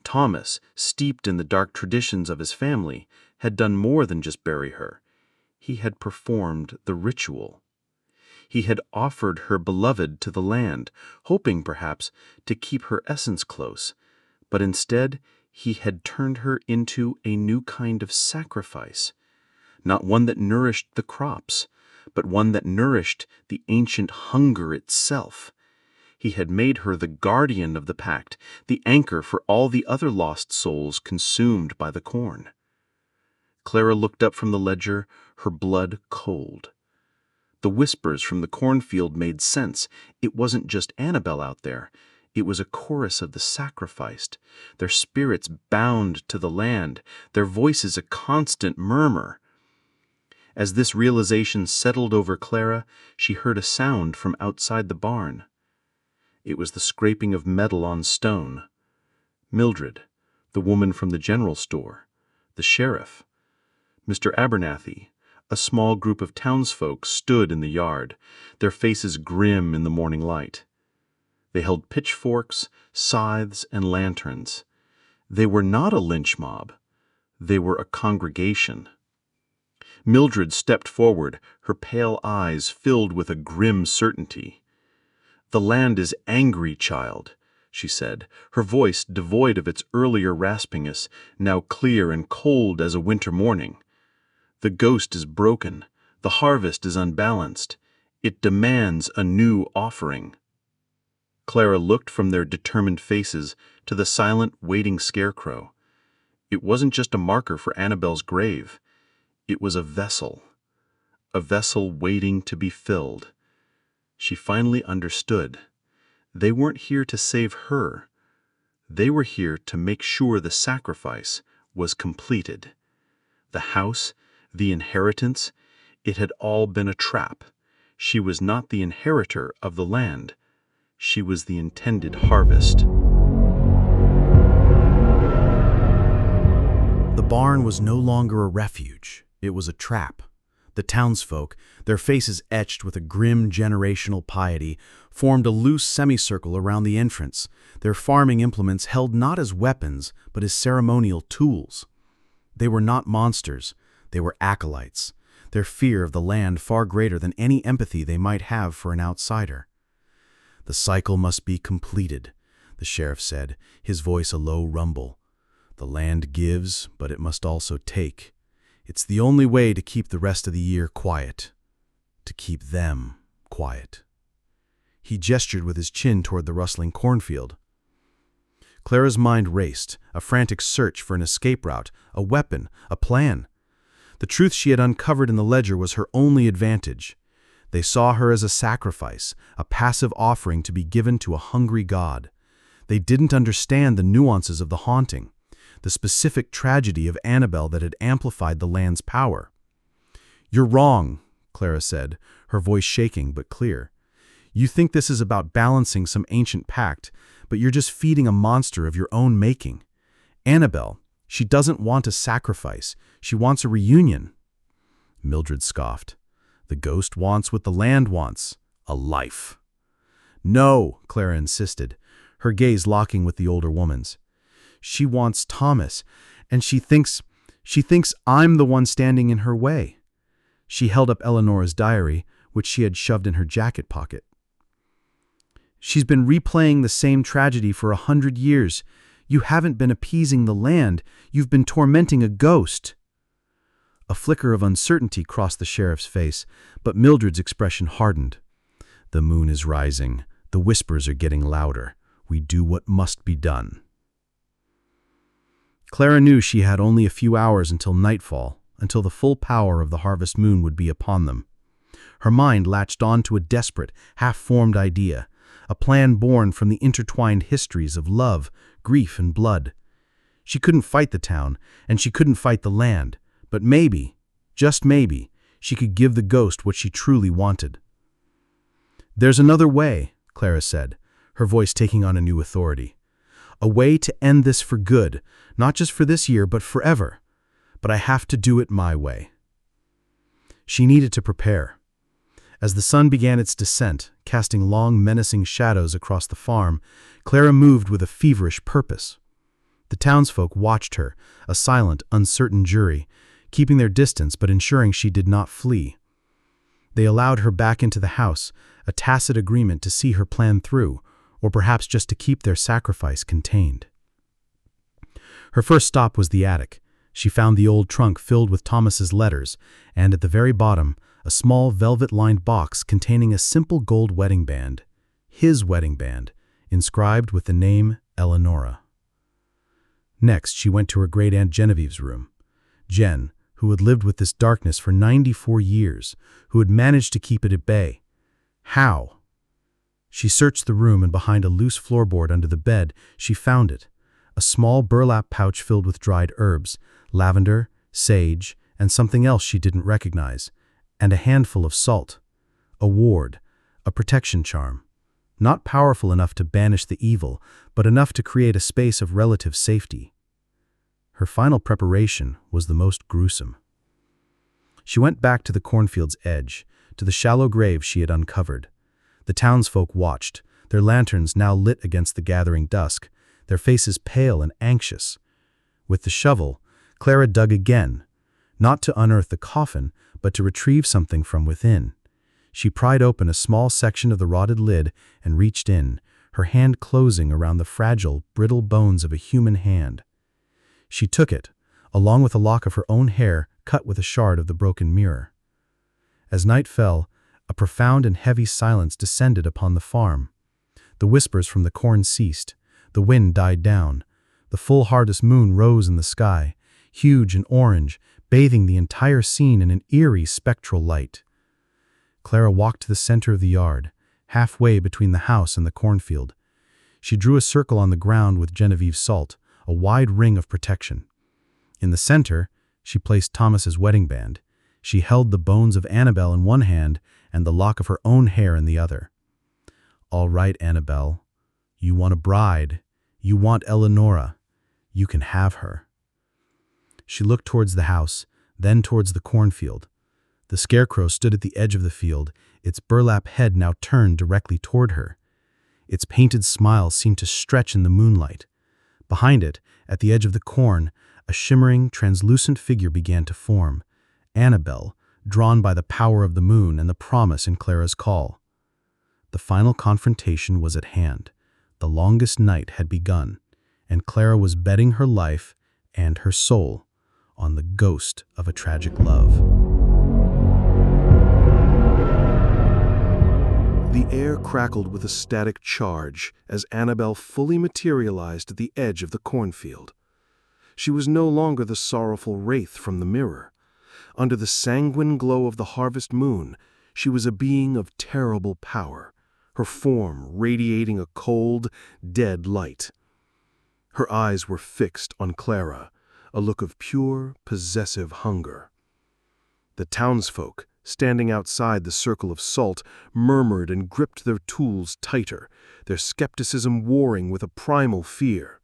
Thomas, steeped in the dark traditions of his family, had done more than just bury her. He had performed the ritual. He had offered her beloved to the land, hoping, perhaps, to keep her essence close, but instead he had turned her into a new kind of sacrifice, not one that nourished the crops, but one that nourished the ancient hunger itself. He had made her the guardian of the pact, the anchor for all the other lost souls consumed by the corn. Clara looked up from the ledger, her blood cold. The whispers from the cornfield made sense. It wasn't just Annabel out there. It was a chorus of the sacrificed, their spirits bound to the land, their voices a constant murmur. As this realization settled over Clara, she heard a sound from outside the barn. It was the scraping of metal on stone. Mildred, the woman from the general store, the sheriff, Mr. Abernathy, a small group of townsfolk stood in the yard, their faces grim in the morning light. They held pitchforks, scythes, and lanterns. They were not a lynch mob. They were a congregation. Mildred stepped forward, her pale eyes filled with a grim certainty. "The land is angry, child," she said, her voice devoid of its earlier raspiness, now clear and cold as a winter morning. "The ghost is broken. The harvest is unbalanced. It demands a new offering." Clara looked from their determined faces to the silent, waiting scarecrow. It wasn't just a marker for Annabel's grave. It was a vessel waiting to be filled. She finally understood. They weren't here to save her. They were here to make sure the sacrifice was completed. The house, the inheritance, it had all been a trap. She was not the inheritor of the land. She was the intended harvest. The barn was no longer a refuge. It was a trap. The townsfolk, their faces etched with a grim generational piety, formed a loose semicircle around the entrance, their farming implements held not as weapons, but as ceremonial tools. They were not monsters. They were acolytes, their fear of the land far greater than any empathy they might have for an outsider. "The cycle must be completed," the sheriff said, his voice a low rumble. "The land gives, but it must also take. It's the only way to keep the rest of the year quiet. To keep them quiet." He gestured with his chin toward the rustling cornfield. Clara's mind raced, a frantic search for an escape route, a weapon, a plan. The truth she had uncovered in the ledger was her only advantage. They saw her as a sacrifice, a passive offering to be given to a hungry god. They didn't understand the nuances of the haunting, the specific tragedy of Annabelle that had amplified the land's power. "You're wrong," Clara said, her voice shaking but clear. "You think this is about balancing some ancient pact, but you're just feeding a monster of your own making. Annabelle, she doesn't want a sacrifice. She wants a reunion." Mildred scoffed. "The ghost wants what the land wants, a life." "No," Clara insisted, her gaze locking with the older woman's. "She wants Thomas, and she thinks I'm the one standing in her way." She held up Eleanor's diary, which she had shoved in her jacket pocket. "She's been replaying the same tragedy for 100 years. You haven't been appeasing the land. You've been tormenting a ghost." A flicker of uncertainty crossed the sheriff's face, but Mildred's expression hardened. "The moon is rising. The whispers are getting louder. We do what must be done." Clara knew she had only a few hours until nightfall, until the full power of the harvest moon would be upon them. Her mind latched on to a desperate, half-formed idea, a plan born from the intertwined histories of love, grief, and blood. She couldn't fight the town, and she couldn't fight the land, but maybe, just maybe, she could give the ghost what she truly wanted. "There's another way," Clara said, her voice taking on a new authority. "A way to end this for good, not just for this year, but forever. But I have to do it my way." She needed to prepare. As the sun began its descent, casting long, menacing shadows across the farm, Clara moved with a feverish purpose. The townsfolk watched her, a silent, uncertain jury, keeping their distance but ensuring she did not flee. They allowed her back into the house, a tacit agreement to see her plan through, or perhaps just to keep their sacrifice contained. Her first stop was the attic. She found the old trunk filled with Thomas's letters, and at the very bottom, a small velvet-lined box containing a simple gold wedding band, his wedding band, inscribed with the name Eleonora. Next, she went to her great-aunt Genevieve's room. Jen, who had lived with this darkness for 94 years, who had managed to keep it at bay. How? She searched the room, and behind a loose floorboard under the bed, she found it, a small burlap pouch filled with dried herbs, lavender, sage, and something else she didn't recognize, and a handful of salt. A ward, a protection charm. Not powerful enough to banish the evil, but enough to create a space of relative safety. Her final preparation was the most gruesome. She went back to the cornfield's edge, to the shallow grave she had uncovered. The townsfolk watched, their lanterns now lit against the gathering dusk, their faces pale and anxious. With the shovel, Clara dug again, not to unearth the coffin, but to retrieve something from within. She pried open a small section of the rotted lid and reached in, her hand closing around the fragile, brittle bones of a human hand. She took it, along with a lock of her own hair cut with a shard of the broken mirror. As night fell, a profound and heavy silence descended upon the farm. The whispers from the corn ceased, the wind died down, the full harvest moon rose in the sky, huge and orange, bathing the entire scene in an eerie spectral light. Clara walked to the center of the yard, halfway between the house and the cornfield. She drew a circle on the ground with Genevieve's salt, a wide ring of protection. In the center, she placed Thomas's wedding band. She held the bones of Annabelle in one hand and the lock of her own hair in the other. "All right, Annabelle. You want a bride. You want Eleonora. You can have her." She looked towards the house, then towards the cornfield. The scarecrow stood at the edge of the field, its burlap head now turned directly toward her. Its painted smile seemed to stretch in the moonlight. Behind it, at the edge of the corn, a shimmering, translucent figure began to form. Annabelle, drawn by the power of the moon and the promise in Clara's call. The final confrontation was at hand. The longest night had begun, and Clara was betting her life and her soul on the ghost of a tragic love. The air crackled with a static charge as Annabelle fully materialized at the edge of the cornfield. She was no longer the sorrowful wraith from the mirror. Under the sanguine glow of the harvest moon, she was a being of terrible power, her form radiating a cold, dead light. Her eyes were fixed on Clara, a look of pure, possessive hunger. The townsfolk, standing outside the circle of salt, murmured and gripped their tools tighter, their skepticism warring with a primal fear.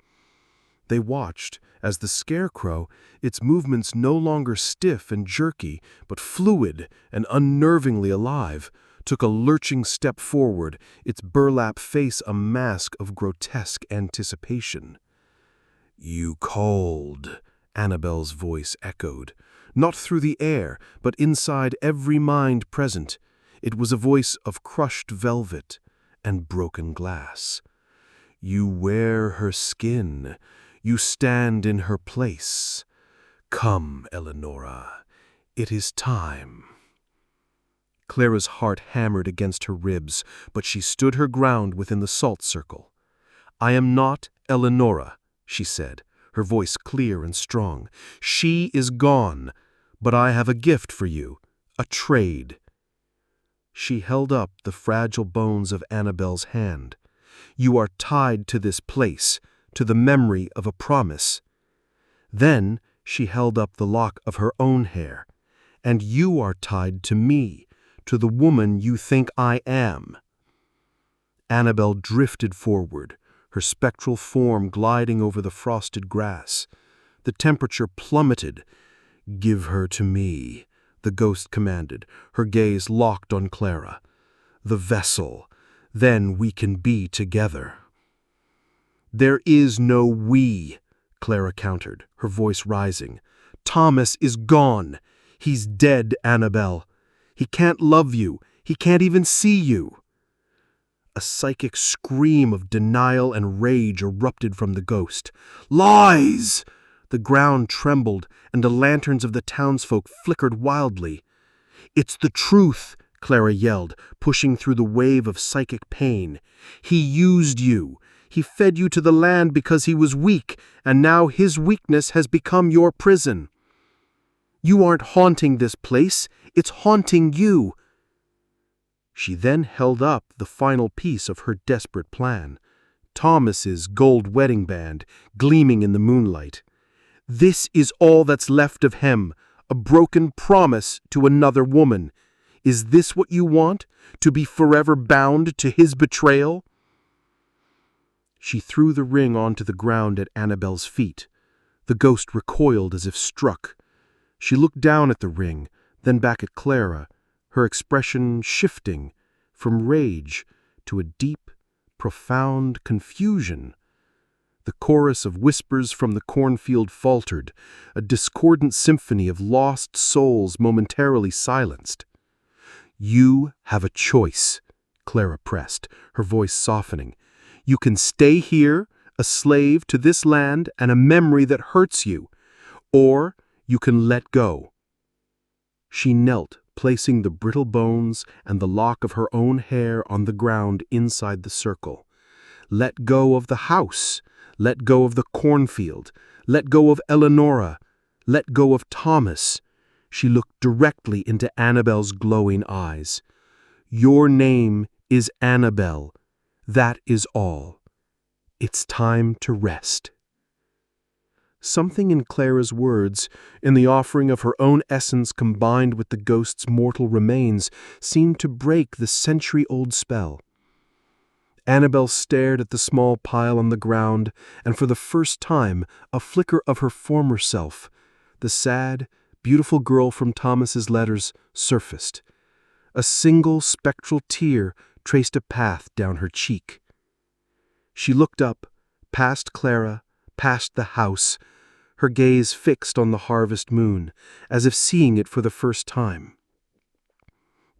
They watched as the scarecrow, its movements no longer stiff and jerky, but fluid and unnervingly alive, took a lurching step forward, its burlap face a mask of grotesque anticipation. "You called," Annabelle's voice echoed, not through the air, but inside every mind present. It was a voice of crushed velvet and broken glass. "You wear her skin. You stand in her place. Come, Eleonora. It is time." Clara's heart hammered against her ribs, but she stood her ground within the salt circle. "I am not Eleonora," she said, her voice clear and strong. "She is gone, but I have a gift for you, a trade." She held up the fragile bones of Annabelle's hand. "You are tied to this place, to the memory of a promise." Then she held up the lock of her own hair. "And you are tied to me, to the woman you think I am." Annabelle drifted forward, her spectral form gliding over the frosted grass. The temperature plummeted. "Give her to me," the ghost commanded, her gaze locked on Clara. "The vessel. Then we can be together." "There is no we," Clara countered, her voice rising. "Thomas is gone. He's dead, Annabelle. He can't love you. He can't even see you." A psychic scream of denial and rage erupted from the ghost. "Lies!" The ground trembled, and the lanterns of the townsfolk flickered wildly. "It's the truth," Clara yelled, pushing through the wave of psychic pain. "He used you. He fed you to the land because he was weak, and now his weakness has become your prison. You aren't haunting this place, it's haunting you." She then held up the final piece of her desperate plan, Thomas's gold wedding band, gleaming in the moonlight. "This is all that's left of him, a broken promise to another woman. Is this what you want, to be forever bound to his betrayal?" She threw the ring onto the ground at Annabelle's feet. The ghost recoiled as if struck. She looked down at the ring, then back at Clara, her expression shifting from rage to a deep, profound confusion. The chorus of whispers from the cornfield faltered, a discordant symphony of lost souls momentarily silenced. "You have a choice," Clara pressed, her voice softening. "You can stay here, a slave to this land and a memory that hurts you, or you can let go." She knelt, placing the brittle bones and the lock of her own hair on the ground inside the circle. Let go of the house. Let go of the cornfield. Let go of Eleonora. Let go of Thomas. She looked directly into Annabelle's glowing eyes. "Your name is Annabelle. That is all. It's time to rest." Something in Clara's words, in the offering of her own essence combined with the ghost's mortal remains, seemed to break the century-old spell. Annabel stared at the small pile on the ground, and for the first time, a flicker of her former self, the sad, beautiful girl from Thomas's letters, surfaced. A single spectral tear traced a path down her cheek. She looked up, past Clara, past the house, her gaze fixed on the harvest moon, as if seeing it for the first time.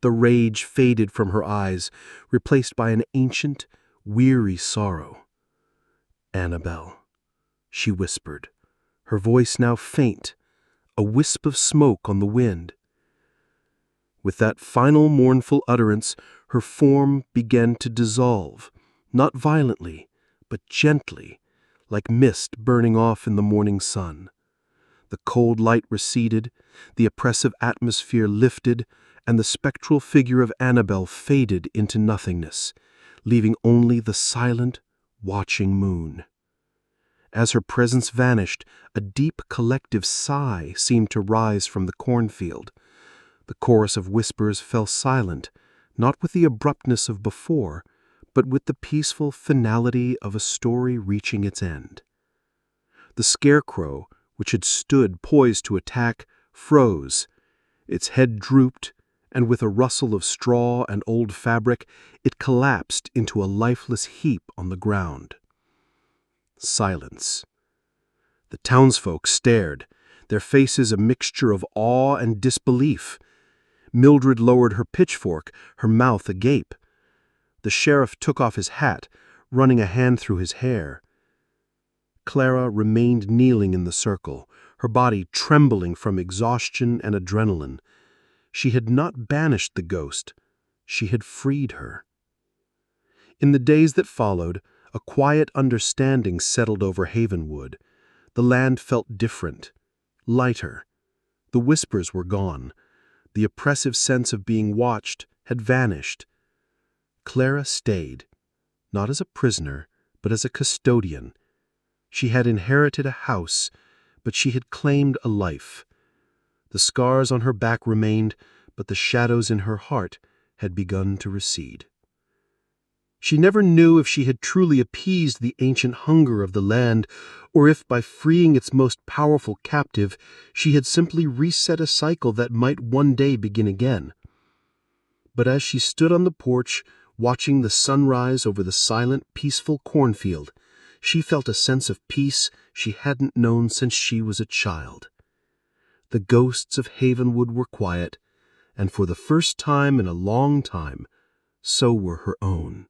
The rage faded from her eyes, replaced by an ancient, weary sorrow. "Annabel," she whispered, her voice now faint, a wisp of smoke on the wind. With that final mournful utterance, her form began to dissolve, not violently, but gently, like mist burning off in the morning sun. The cold light receded, the oppressive atmosphere lifted, and the spectral figure of Annabel faded into nothingness, leaving only the silent, watching moon. As her presence vanished, a deep collective sigh seemed to rise from the cornfield. The chorus of whispers fell silent, not with the abruptness of before, but with the peaceful finality of a story reaching its end. The scarecrow, which had stood poised to attack, froze. Its head drooped, and with a rustle of straw and old fabric, it collapsed into a lifeless heap on the ground. Silence. The townsfolk stared, their faces a mixture of awe and disbelief. Mildred lowered her pitchfork, her mouth agape. The sheriff took off his hat, running a hand through his hair. Clara remained kneeling in the circle, her body trembling from exhaustion and adrenaline. She had not banished the ghost, she had freed her. In the days that followed, a quiet understanding settled over Havenwood. The land felt different, lighter. The whispers were gone. The oppressive sense of being watched had vanished. Clara stayed, not as a prisoner, but as a custodian. She had inherited a house, but she had claimed a life. The scars on her back remained, but the shadows in her heart had begun to recede. She never knew if she had truly appeased the ancient hunger of the land, or if by freeing its most powerful captive, she had simply reset a cycle that might one day begin again. But as she stood on the porch, watching the sunrise over the silent, peaceful cornfield, she felt a sense of peace she hadn't known since she was a child. The ghosts of Havenwood were quiet, and for the first time in a long time, so were her own.